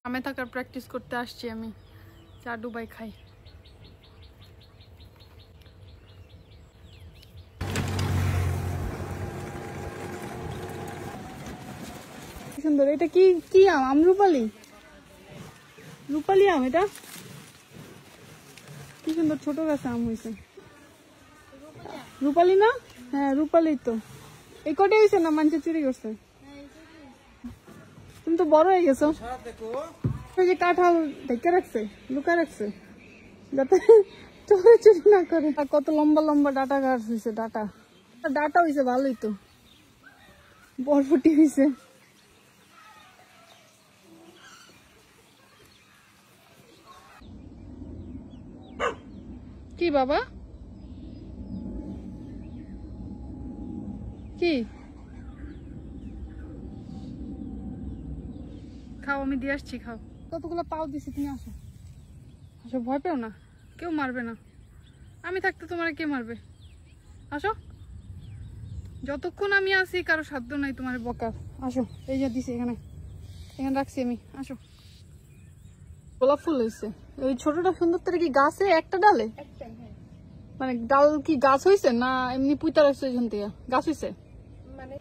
আমি থাকার প্র্যাকটিস করতে আসছি। আমি চা ডুবাই খাই। সুন্দর। এটা কি কি আম? আমরুপালি, রূপালি আম। এটা কি সুন্দর ছোট গাছে আম হয়েছে। রূপালি না? হ্যাঁ রূপালি তো। এই কটে হয়েছে না মানুষে চুরি করছে? তুমি তো বড় হয়ে গেছো। ওই যে কাঁঠাল ঢেকে রাখছে, লুকা রাখছে যাতে চোখে চুরি না করে। কত লম্বা লম্বা ডাটা গাছ হয়েছে। ডাটা ডাটা হয়েছে ভালোই তো, বরফটি হয়েছে। কি বাবা কি খাও? আমি দিয়ে আসছি, খাও। কতগুলো পাও দিছি, তুমি আসো। আসো, ভয় পেও না, কেউ মারবে না। আমি থাকতে তোমার কে মারবে? আসো, যতক্ষণ আমি আছি কারো সাধ্য নাই তোমার বকার। আসো, এই যে দিছি, এখানে এখানে রাখছি আমি। আসো। গোলাপ ফুল হয়েছে। ওই ছোটটা সুন্দর করে কি গাছে একটা ডালে? মানে ডাল কি গাছ হয়েছে না এমনি পুঁতা রাখছে? ওইখান থেকে গাছ হয়েছে মানে?